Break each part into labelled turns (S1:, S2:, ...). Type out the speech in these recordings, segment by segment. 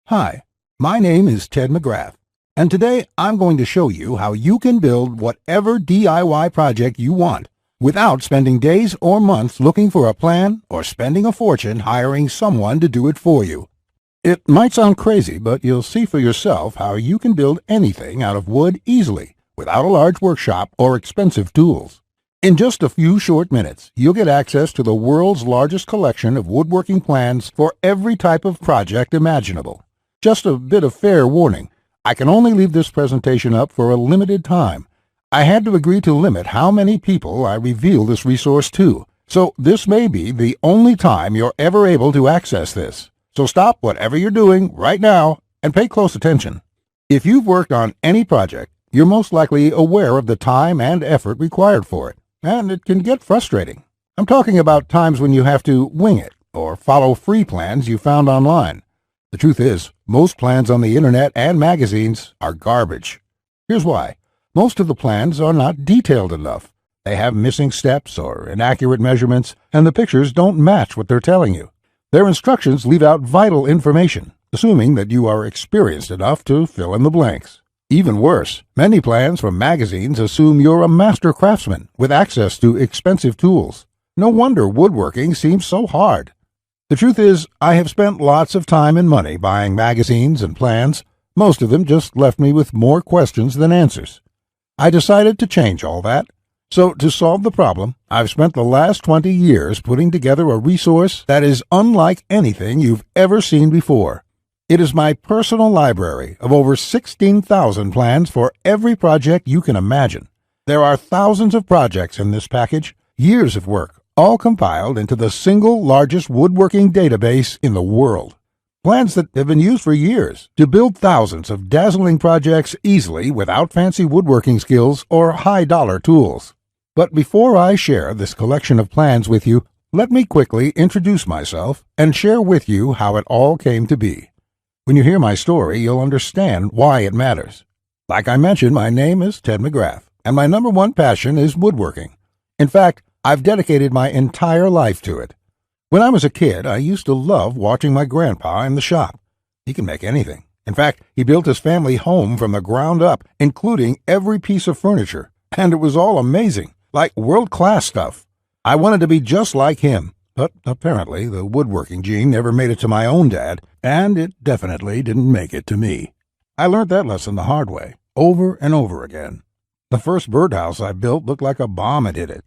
S1: Hi, my name is Ted McGrath, and today I'm going to show you how you can build whatever DIY project you want without spending days or months looking for a plan or spending a fortune hiring someone to do it for you. It might sound crazy, but you'll see for yourself how you can build anything out of wood easily without a large workshop or expensive tools. In just a few short minutes, you'll get access to the world's largest collection of woodworking plans for every type of project imaginable. Just a bit of fair warning, I can only leave this presentation up for a limited time. I had to agree to limit how many people I reveal this resource to, so this may be the only time you're ever able to access this. So stop whatever you're doing right now and pay close attention. If you've worked on any project, you're most likely aware of the time and effort required for it, and it can get frustrating. I'm talking about times when you have to wing it or follow free plans you found online. The truth is, most plans on the internet and magazines are garbage. Here's why. Most of the plans are not detailed enough. They have missing steps or inaccurate measurements, and the pictures don't match what they're telling you. Their instructions leave out vital information, assuming that you are experienced enough to fill in the blanks. Even worse, many plans from magazines assume you're a master craftsman with access to expensive tools. No wonder woodworking seems so hard. The truth is, I have spent lots of time and money buying magazines and plans. Most of them just left me with more questions than answers. I decided to change all that. So to solve the problem, I've spent the last 20 years putting together a resource that is unlike anything you've ever seen before. It is my personal library of over 16,000 plans for every project you can imagine. There are thousands of projects in this package, years of work, all compiled into the single largest woodworking database in the world. Plans that have been used for years to build thousands of dazzling projects easily without fancy woodworking skills or high-dollar tools. But before I share this collection of plans with you, let me quickly introduce myself and share with you how it all came to be. When you hear my story, you'll understand why it matters. Like I mentioned, my name is Ted McGrath, and my number one passion is woodworking. In fact, I've dedicated my entire life to it. When I was a kid, I used to love watching my grandpa in the shop. He can make anything. In fact, he built his family home from the ground up, including every piece of furniture, and it was all amazing, like world-class stuff. I wanted to be just like him, but apparently the woodworking gene never made it to my own dad, and it definitely didn't make it to me. I learned that lesson the hard way, over and over again. The first birdhouse I built looked like a bomb had hit it.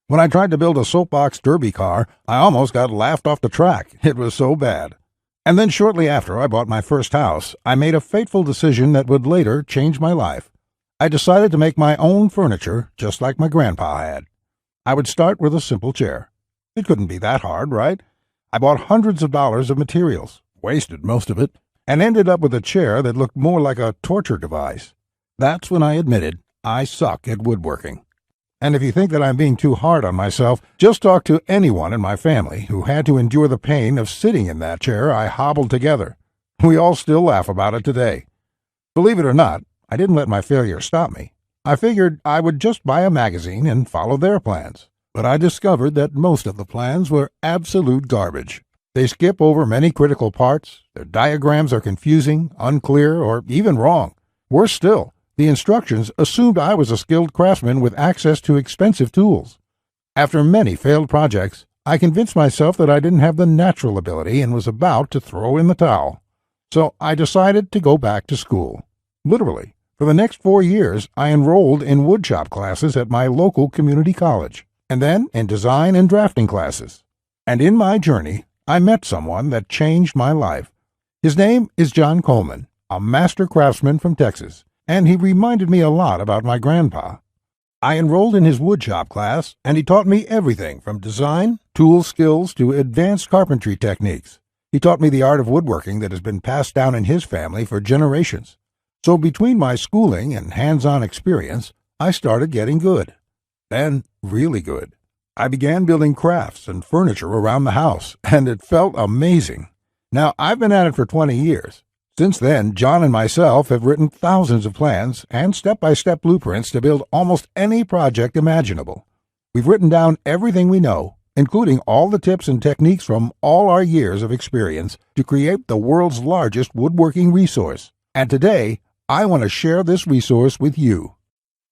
S1: When I tried to build a soapbox derby car, I almost got laughed off the track. It was so bad. And then shortly after I bought my first house, I made a fateful decision that would later change my life. I decided to make my own furniture just like my grandpa had. I would start with a simple chair. It couldn't be that hard, right? I bought hundreds of dollars of materials, wasted most of it, and ended up with a chair that looked more like a torture device. That's when I admitted I suck at woodworking. And if you think that I'm being too hard on myself, just talk to anyone in my family who had to endure the pain of sitting in that chair I hobbled together. We all still laugh about it today. Believe it or not, I didn't let my failure stop me. I figured I would just buy a magazine and follow their plans. But I discovered that most of the plans were absolute garbage. They skip over many critical parts, their diagrams are confusing, unclear, or even wrong. Worse still, the instructions assumed I was a skilled craftsman with access to expensive tools. After many failed projects, I convinced myself that I didn't have the natural ability and was about to throw in the towel. So I decided to go back to school. Literally, for the next 4 years, I enrolled in woodshop classes at my local community college, and then in design and drafting classes. And in my journey, I met someone that changed my life. His name is John Coleman, a master craftsman from Texas, and he reminded me a lot about my grandpa. I enrolled in his woodshop class, and he taught me everything from design, tool skills, to advanced carpentry techniques. He taught me the art of woodworking that has been passed down in his family for generations. So between my schooling and hands-on experience, I started getting good. Then, really good. I began building crafts and furniture around the house, and it felt amazing. Now, I've been at it for 20 years. Since then, John and myself have written thousands of plans and step-by-step blueprints to build almost any project imaginable. We've written down everything we know, including all the tips and techniques from all our years of experience to create the world's largest woodworking resource. And today, I want to share this resource with you.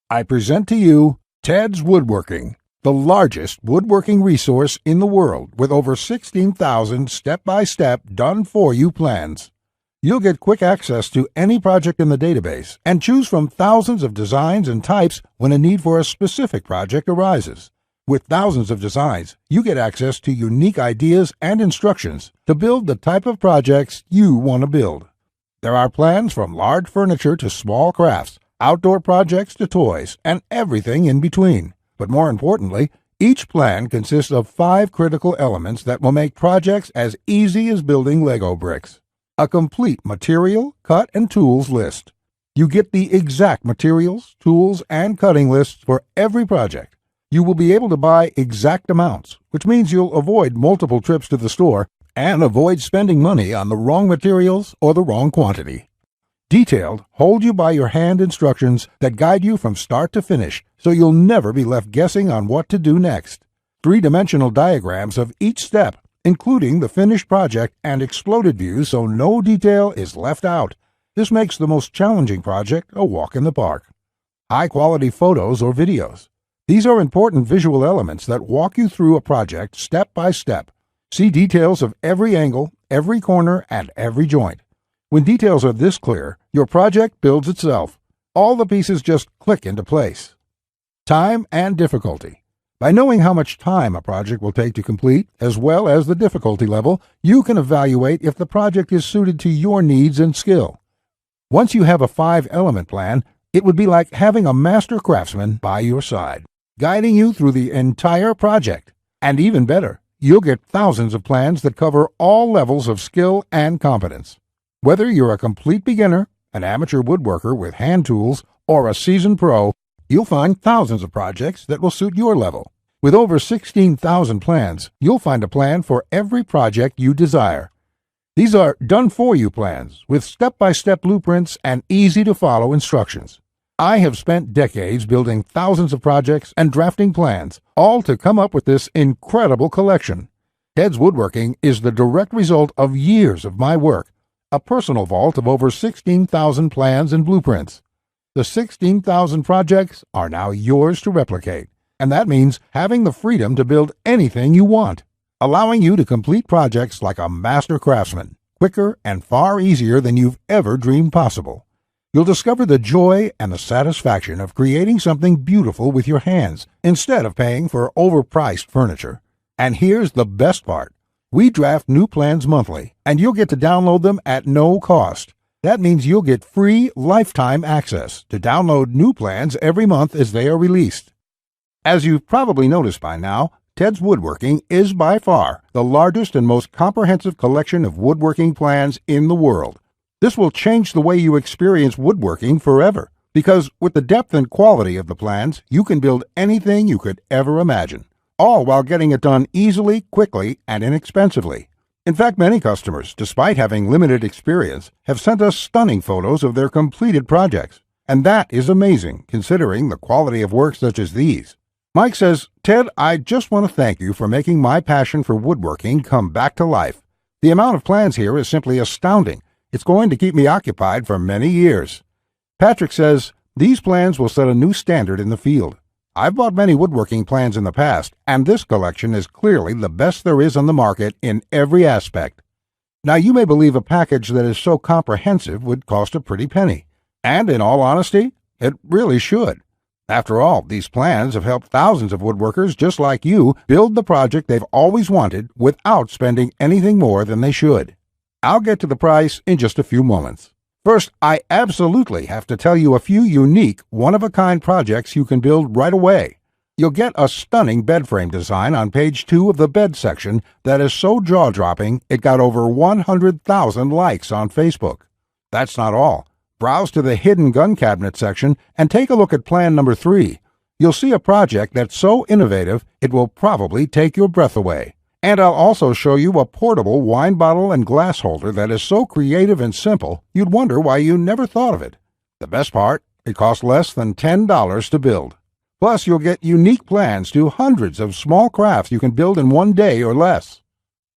S1: I present to you Ted's Woodworking, the largest woodworking resource in the world with over 16,000 step-by-step done-for-you plans. You'll get quick access to any project in the database and choose from thousands of designs and types when a need for a specific project arises. With thousands of designs, you get access to unique ideas and instructions to build the type of projects you want to build. There are plans from large furniture to small crafts, outdoor projects to toys, and everything in between. But more importantly, each plan consists of 5 critical elements that will make projects as easy as building Lego bricks. A complete material, cut, and tools list. You get the exact materials, tools, and cutting lists for every project. You will be able to buy exact amounts, which means you'll avoid multiple trips to the store and avoid spending money on the wrong materials or the wrong quantity. Detailed, hold-you-by-your-hand instructions that guide you from start to finish, so you'll never be left guessing on what to do next. 3-dimensional diagrams of each step, including the finished project and exploded views so no detail is left out. This makes the most challenging project a walk in the park. High-quality photos or videos. These are important visual elements that walk you through a project step by step. See details of every angle, every corner, and every joint. When details are this clear, your project builds itself. All the pieces just click into place. Time and difficulty. By knowing how much time a project will take to complete, as well as the difficulty level, you can evaluate if the project is suited to your needs and skill. Once you have a 5-element plan, it would be like having a master craftsman by your side, guiding you through the entire project. And even better, you'll get thousands of plans that cover all levels of skill and competence. Whether you're a complete beginner, an amateur woodworker with hand tools, or a seasoned pro, you'll find thousands of projects that will suit your level. With over 16,000 plans, you'll find a plan for every project you desire. These are done-for-you plans with step-by-step blueprints and easy-to-follow instructions. I have spent decades building thousands of projects and drafting plans, all to come up with this incredible collection. Ted's Woodworking is the direct result of years of my work, a personal vault of over 16,000 plans and blueprints. The 16,000 projects are now yours to replicate, and that means having the freedom to build anything you want, allowing you to complete projects like a master craftsman, quicker and far easier than you've ever dreamed possible. You'll discover the joy and the satisfaction of creating something beautiful with your hands instead of paying for overpriced furniture. And here's the best part. We draft new plans monthly, and you'll get to download them at no cost. That means you'll get free lifetime access to download new plans every month as they are released. As you've probably noticed by now, Ted's Woodworking is by far the largest and most comprehensive collection of woodworking plans in the world. This will change the way you experience woodworking forever, because with the depth and quality of the plans, you can build anything you could ever imagine, all while getting it done easily, quickly, and inexpensively. In fact, many customers, despite having limited experience, have sent us stunning photos of their completed projects. And that is amazing, considering the quality of work such as these. Mike says, "Ted, I just want to thank you for making my passion for woodworking come back to life. The amount of plans here is simply astounding. It's going to keep me occupied for many years." Patrick says, "These plans will set a new standard in the field. I've bought many woodworking plans in the past, and this collection is clearly the best there is on the market in every aspect." Now, you may believe a package that is so comprehensive would cost a pretty penny. And in all honesty, it really should. After all, these plans have helped thousands of woodworkers just like you build the project they've always wanted without spending anything more than they should. I'll get to the price in just a few moments. First, I absolutely have to tell you a few unique, one-of-a-kind projects you can build right away. You'll get a stunning bed frame design on page 2 of the bed section that is so jaw-dropping it got over 100,000 likes on Facebook. That's not all. Browse to the hidden gun cabinet section and take a look at plan number 3. You'll see a project that's so innovative it will probably take your breath away. And I'll also show you a portable wine bottle and glass holder that is so creative and simple you'd wonder why you never thought of it. The best part, it costs less than $10 to build. Plus, you'll get unique plans to hundreds of small crafts you can build in one day or less.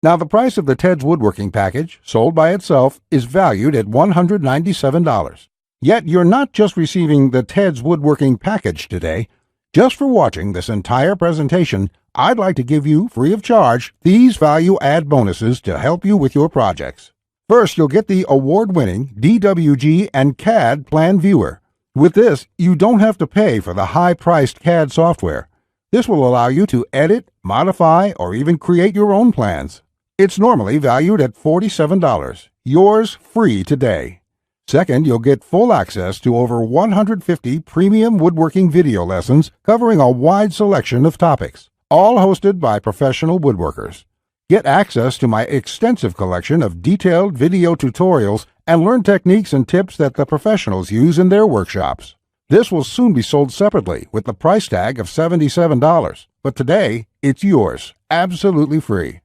S1: Now, the price of the Ted's Woodworking package, sold by itself, is valued at $197. Yet, you're not just receiving the Ted's Woodworking package today. Just for watching this entire presentation, I'd like to give you, free of charge, these value-add bonuses to help you with your projects. First, you'll get the award-winning DWG and CAD Plan Viewer. With this, you don't have to pay for the high-priced CAD software. This will allow you to edit, modify, or even create your own plans. It's normally valued at $47. Yours free today. Second, you'll get full access to over 150 premium woodworking video lessons covering a wide selection of topics, all hosted by professional woodworkers. Get access to my extensive collection of detailed video tutorials and learn techniques and tips that the professionals use in their workshops. This will soon be sold separately with the price tag of $77, but today it's yours, absolutely free.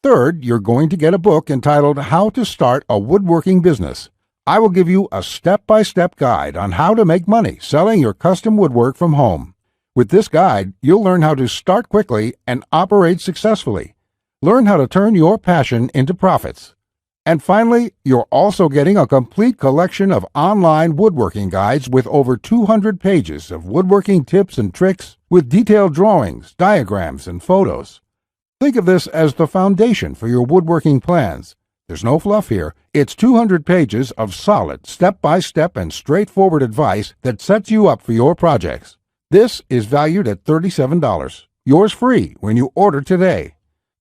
S1: Third, you're going to get a book entitled How to Start a Woodworking Business. I will give you a step-by-step guide on how to make money selling your custom woodwork from home. With this guide, you'll learn how to start quickly and operate successfully. Learn how to turn your passion into profits. And finally, you're also getting a complete collection of online woodworking guides with over 200 pages of woodworking tips and tricks with detailed drawings, diagrams, and photos. Think of this as the foundation for your woodworking plans. There's no fluff here. It's 200 pages of solid, step-by-step and straightforward advice that sets you up for your projects. This is valued at $37. Yours free when you order today.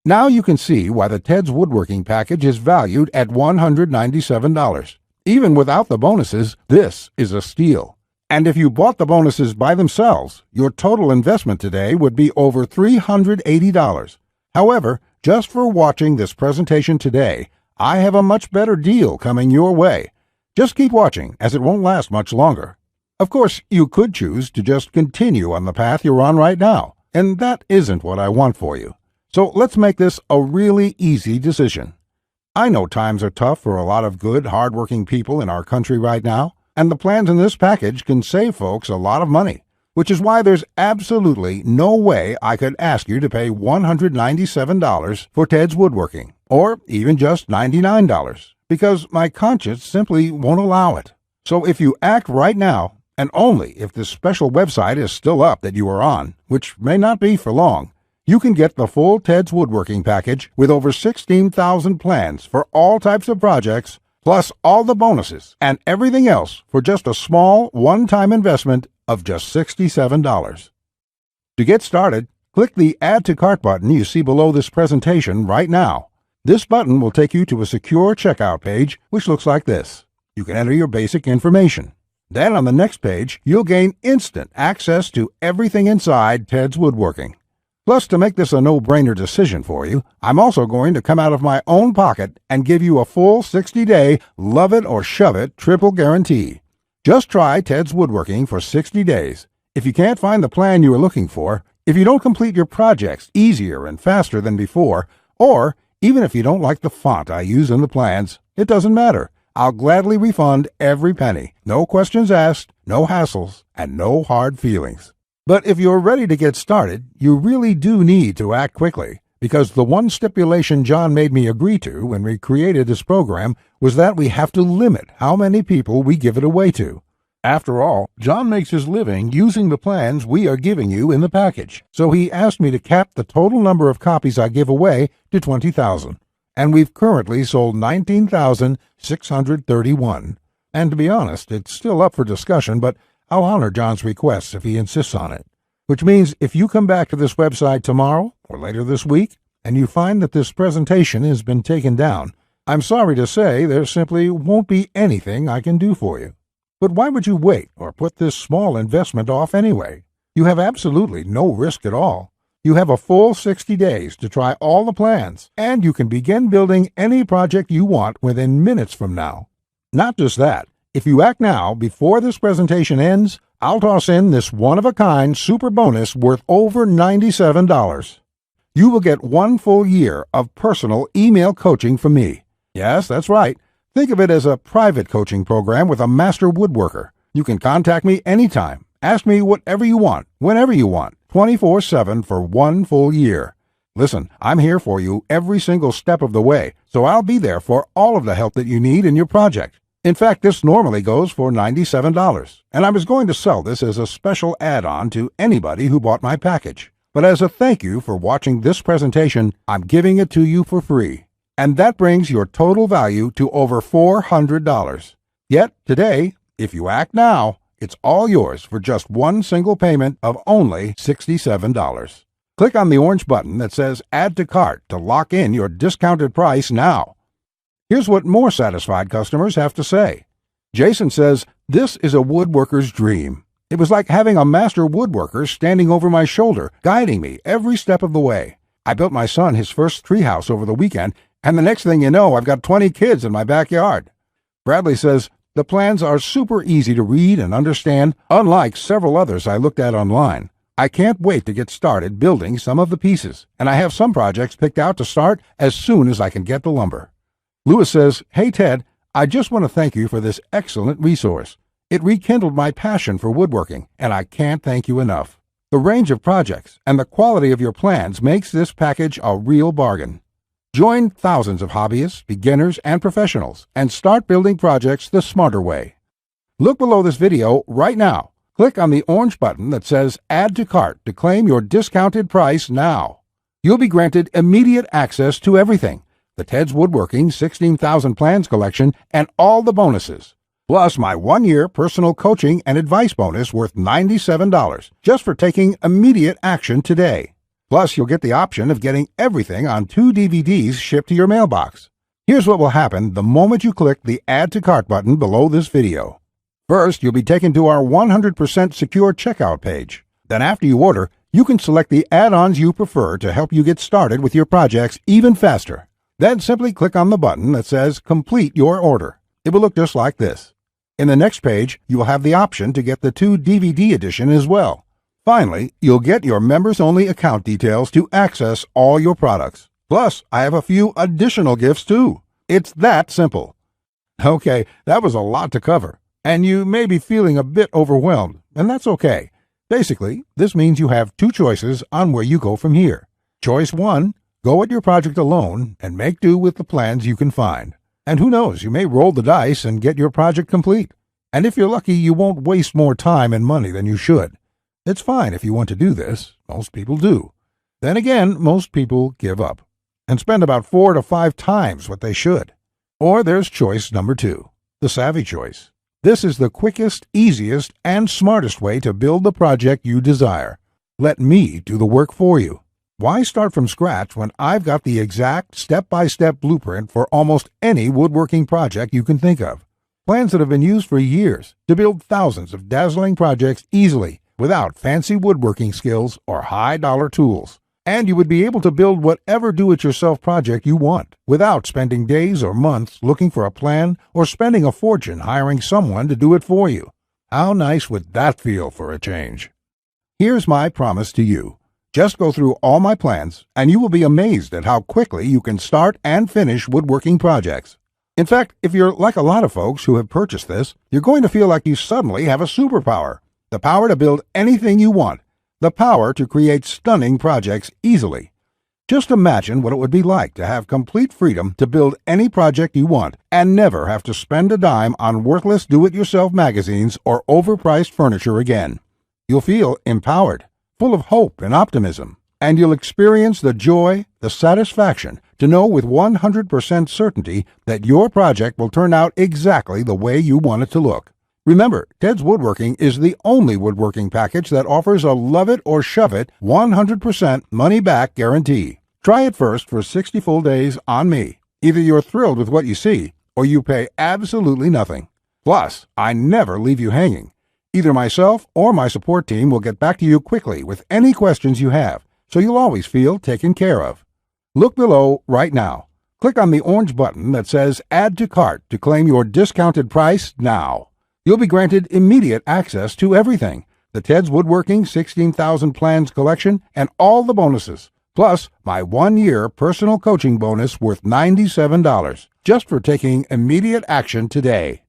S1: Now you can see why the Ted's Woodworking package is valued at $197. Even without the bonuses, this is a steal. And if you bought the bonuses by themselves, your total investment today would be over $380. However, just for watching this presentation today, I have a much better deal coming your way. Just keep watching, as it won't last much longer. Of course, you could choose to just continue on the path you're on right now, and that isn't what I want for you. So let's make this a really easy decision. I know times are tough for a lot of good, hard-working people in our country right now, and the plans in this package can save folks a lot of money, which is why there's absolutely no way I could ask you to pay $197 for Ted's Woodworking, or even just $99, because my conscience simply won't allow it. So if you act right now, and only if this special website is still up that you are on, which may not be for long, you can get the full Ted's Woodworking package with over 16,000 plans for all types of projects, plus all the bonuses and everything else for just a small one-time investment of just $67. To get started, click the Add to Cart button you see below this presentation right now. This button will take you to a secure checkout page, which looks like this. You can enter your basic information. Then on the next page, you'll gain instant access to everything inside Ted's Woodworking. Plus, to make this a no-brainer decision for you, I'm also going to come out of my own pocket and give you a full 60-day love it or shove it triple guarantee. Just try Ted's Woodworking for 60 days. If you can't find the plan you are looking for, if you don't complete your projects easier and faster than before, or even if you don't like the font I use in the plans, it doesn't matter. I'll gladly refund every penny. No questions asked, no hassles, and no hard feelings. But if you're ready to get started, you really do need to act quickly, because the one stipulation John made me agree to when we created this program was that we have to limit how many people we give it away to. After all, John makes his living using the plans we are giving you in the package, so he asked me to cap the total number of copies I give away to 20,000. And we've currently sold 19,631. And to be honest, it's still up for discussion, but I'll honor John's request if he insists on it. Which means if you come back to this website tomorrow or later this week and you find that this presentation has been taken down, I'm sorry to say there simply won't be anything I can do for you. But why would you wait or put this small investment off anyway? You have absolutely no risk at all. You have a full 60 days to try all the plans, and you can begin building any project you want within minutes from now. Not just that, if you act now before this presentation ends, I'll toss in this one-of-a-kind super bonus worth over $97. You will get 1 full year of personal email coaching from me. Yes, that's right. Think of it as a private coaching program with a master woodworker. You can contact me anytime, Ask me whatever you want, whenever you want, 24/7 for 1 full year. Listen, I'm here for you every single step of the way, so I'll be there for all of the help that you need in your project. In fact, this normally goes for $97, and I was going to sell this as a special add-on to anybody who bought my package. But as a thank you for watching this presentation, I'm giving it to you for free. And that brings your total value to over $400. Yet, today, if you act now, it's all yours for just one single payment of only $67. Click on the orange button that says Add to Cart to lock in your discounted price now. Here's what more satisfied customers have to say. Jason says, "This is a woodworker's dream. It was like having a master woodworker standing over my shoulder, guiding me every step of the way. I built my son his first treehouse over the weekend, and the next thing you know, I've got 20 kids in my backyard." Bradley says, "The plans are super easy to read and understand, unlike several others I looked at online. I can't wait to get started building some of the pieces, and I have some projects picked out to start as soon as I can get the lumber." Lewis says, "Hey Ted, I just want to thank you for this excellent resource. It rekindled my passion for woodworking, and I can't thank you enough. The range of projects and the quality of your plans makes this package a real bargain. Join thousands of hobbyists, beginners, and professionals, and start building projects the smarter way. Look below this video right now. Click on the orange button that says Add to Cart to claim your discounted price now. You'll be granted immediate access to everything: the Ted's Woodworking 16,000 Plans collection and all the bonuses, plus my 1-year personal coaching and advice bonus worth $97 just for taking immediate action today. Plus, you'll get the option of getting everything on 2 DVDs shipped to your mailbox. Here's what will happen the moment you click the Add to Cart button below this video. First, you'll be taken to our 100% secure checkout page. Then after you order, you can select the add-ons you prefer to help you get started with your projects even faster. Then simply click on the button that says Complete Your Order. It will look just like this. In the next page, you will have the option to get the 2 DVD edition as well. Finally, you'll get your members-only account details to access all your products. Plus, I have a few additional gifts too. It's that simple. Okay, that was a lot to cover, and you may be feeling a bit overwhelmed, and that's okay. Basically, this means you have 2 choices on where you go from here. Choice 1, go at your project alone and make do with the plans you can find. And who knows, you may roll the dice and get your project complete. And if you're lucky, you won't waste more time and money than you should. It's fine if you want to do this. Most people do. Then again, most people give up and spend about 4 to 5 times what they should. Or there's choice number 2, the savvy choice. This is the quickest, easiest, and smartest way to build the project you desire. Let me do the work for you. Why start from scratch when I've got the exact step-by-step blueprint for almost any woodworking project you can think of? Plans that have been used for years to build thousands of dazzling projects easily without fancy woodworking skills or high-dollar tools. And you would be able to build whatever do-it-yourself project you want without spending days or months looking for a plan or spending a fortune hiring someone to do it for you. How nice would that feel for a change? Here's my promise to you. Just go through all my plans, and you will be amazed at how quickly you can start and finish woodworking projects. In fact, if you're like a lot of folks who have purchased this, you're going to feel like you suddenly have a superpower. The power to build anything you want. The power to create stunning projects easily. Just imagine what it would be like to have complete freedom to build any project you want and never have to spend a dime on worthless do-it-yourself magazines or overpriced furniture again. You'll feel empowered, full of hope and optimism, and you'll experience the joy, the satisfaction to know with 100% certainty that your project will turn out exactly the way you want it to look. Remember, Ted's Woodworking is the only woodworking package that offers a love it or shove it 100% money-back guarantee. Try it first for 60 full days on me. Either you're thrilled with what you see, or you pay absolutely nothing. Plus, I never leave you hanging. Either myself or my support team will get back to you quickly with any questions you have, so you'll always feel taken care of. Look below right now. Click on the orange button that says Add to Cart to claim your discounted price now. You'll be granted immediate access to everything: the Ted's Woodworking 16,000 Plans collection and all the bonuses, plus my 1-year personal coaching bonus worth $97 just for taking immediate action today.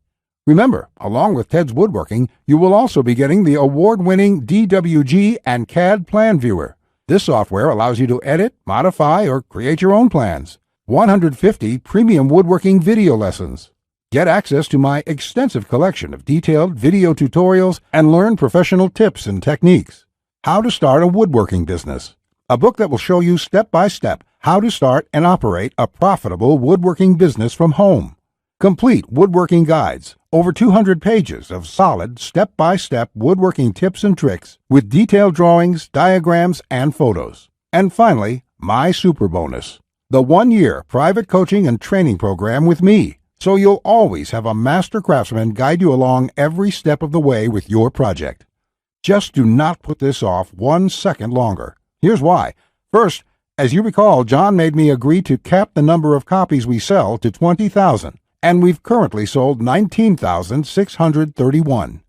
S1: Remember, along with Ted's Woodworking, you will also be getting the award-winning DWG and CAD Plan Viewer. This software allows you to edit, modify, or create your own plans. 150 premium woodworking video lessons. Get access to my extensive collection of detailed video tutorials and learn professional tips and techniques. How to Start a Woodworking Business. A book that will show you step-by-step how to start and operate a profitable woodworking business from home. Complete woodworking guides, over 200 pages of solid step-by-step woodworking tips and tricks with detailed drawings, diagrams, and photos. And finally, my super bonus, the 1-year private coaching and training program with me, so you'll always have a master craftsman guide you along every step of the way with your project. Just do not put this off 1 second longer. Here's why. First, as you recall, John made me agree to cap the number of copies we sell to 20,000. And we've currently sold 19,631.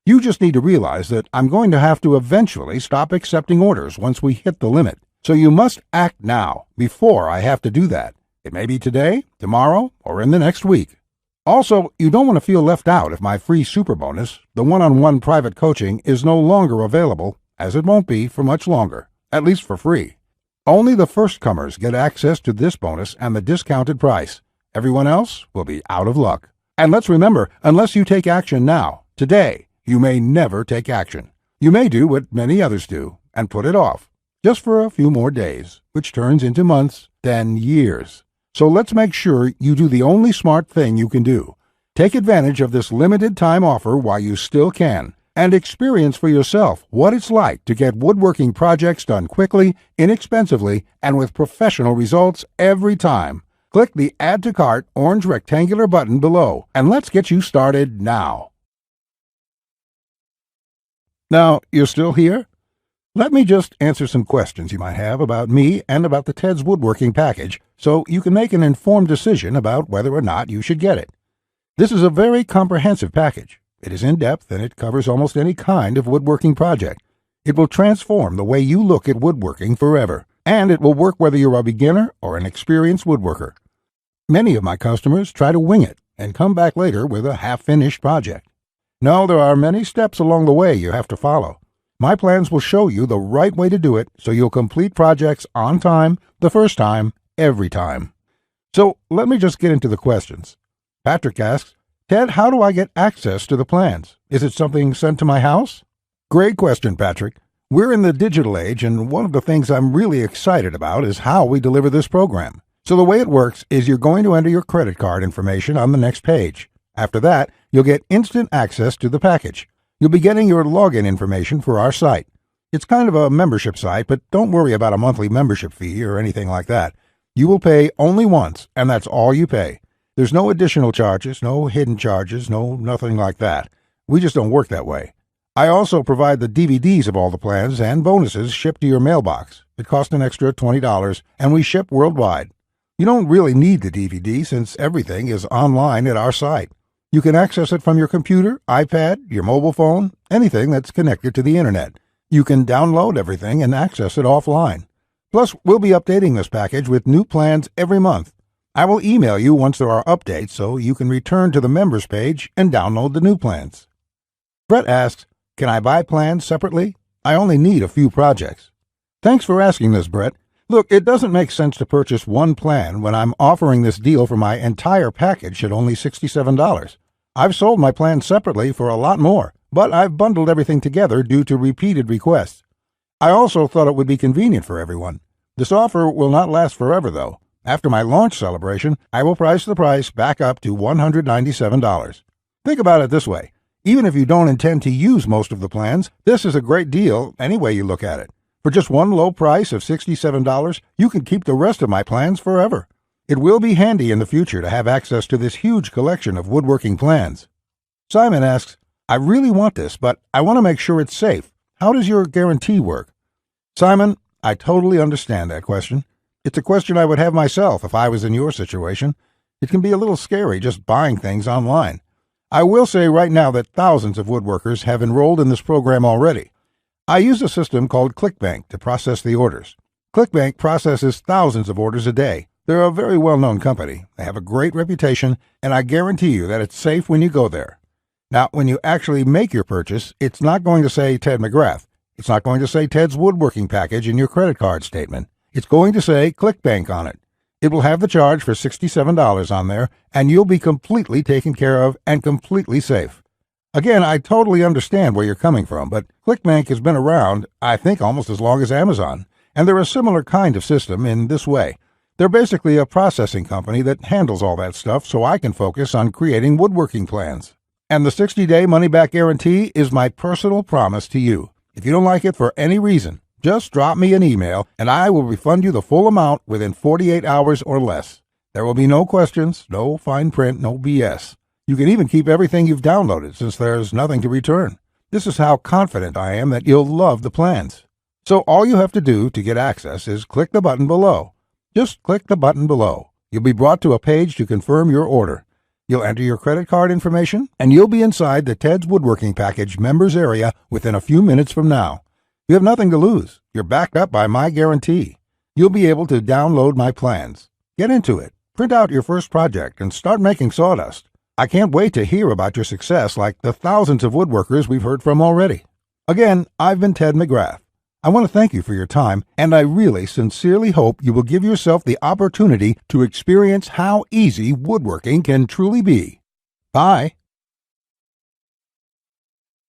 S1: You just need to realize that I'm going to have to eventually stop accepting orders once we hit the limit. So you must act now, before I have to do that. It may be today, tomorrow, or in the next week. Also, you don't want to feel left out if my free super bonus, the one-on-one private coaching, is no longer available, as it won't be for much longer, at least for free. Only the first comers get access to this bonus and the discounted price. Everyone else will be out of luck. And let's remember, unless you take action now, today, you may never take action. You may do what many others do and put it off, just for a few more days, which turns into months, then years. So let's make sure you do the only smart thing you can do. Take advantage of this limited time offer while you still can, and experience for yourself what it's like to get woodworking projects done quickly, inexpensively, and with professional results every time. Click the Add to Cart orange rectangular button below, and let's get you started now. Now, you're still here? Let me just answer some questions you might have about me and about the Ted's Woodworking package, so you can make an informed decision about whether or not you should get it. This is a very comprehensive package. It is in-depth and it covers almost any kind of woodworking project. It will transform the way you look at woodworking forever. And it will work whether you're a beginner or an experienced woodworker. Many of my customers try to wing it and come back later with a half-finished project. No, there are many steps along the way you have to follow. My plans will show you the right way to do it so you'll complete projects on time, the first time, every time. So let me just get into the questions. Patrick asks, Ted, how do I get access to the plans? Is it something sent to my house? Great question, Patrick. We're in the digital age, and one of the things I'm really excited about is how we deliver this program. So the way it works is you're going to enter your credit card information on the next page. After that, you'll get instant access to the package. You'll be getting your login information for our site. It's kind of a membership site, but don't worry about a monthly membership fee or anything like that. You will pay only once, and that's all you pay. There's no additional charges, no hidden charges, nothing like that. We just don't work that way. I also provide the DVDs of all the plans and bonuses shipped to your mailbox. It costs an extra $20, and we ship worldwide. You don't really need the DVD since everything is online at our site. You can access it from your computer, iPad, your mobile phone, anything that's connected to the internet. You can download everything and access it offline. Plus, we'll be updating this package with new plans every month. I will email you once there are updates so you can return to the members page and download the new plans. Brett asks, can I buy plans separately? I only need a few projects. Thanks for asking this, Brett. Look, it doesn't make sense to purchase one plan when I'm offering this deal for my entire package at only $67. I've sold my plans separately for a lot more, but I've bundled everything together due to repeated requests. I also thought it would be convenient for everyone. This offer will not last forever, though. After my launch celebration, I will price the price back up to $197. Think about it this way. Even if you don't intend to use most of the plans, this is a great deal any way you look at it. For just one low price of $67, you can keep the rest of my plans forever. It will be handy in the future to have access to this huge collection of woodworking plans. Simon asks, I really want this, but I want to make sure it's safe. How does your guarantee work? Simon, I totally understand that question. It's a question I would have myself if I was in your situation. It can be a little scary just buying things online. I will say right now that thousands of woodworkers have enrolled in this program already. I use a system called ClickBank to process the orders. ClickBank processes thousands of orders a day. They're a very well-known company. They have a great reputation, and I guarantee you that it's safe when you go there. Now, when you actually make your purchase, it's not going to say Ted McGrath. It's not going to say Ted's Woodworking package in your credit card statement. It's going to say ClickBank on it. It will have the charge for $67 on there, and you'll be completely taken care of and completely safe. Again, I totally understand where you're coming from, but ClickBank has been around, I think, almost as long as Amazon, and they're a similar kind of system in this way. They're basically a processing company that handles all that stuff so I can focus on creating woodworking plans. And the 60-day money-back guarantee is my personal promise to you. If you don't like it for any reason, just drop me an email and I will refund you the full amount within 48 hours or less. There will be no questions, no fine print, no BS. You can even keep everything you've downloaded since there's nothing to return. This is how confident I am that you'll love the plans. So all you have to do to get access is click the button below. Just click the button below. You'll be brought to a page to confirm your order. You'll enter your credit card information, and you'll be inside the Ted's Woodworking Package members area within a few minutes from now. You have nothing to lose. You're backed up by my guarantee. You'll be able to download my plans. Get into it. Print out your first project and start making sawdust. I can't wait to hear about your success like the thousands of woodworkers we've heard from already. Again, I've been Ted McGrath. I want to thank you for your time, and I really sincerely hope you will give yourself the opportunity to experience how easy woodworking can truly be. Bye.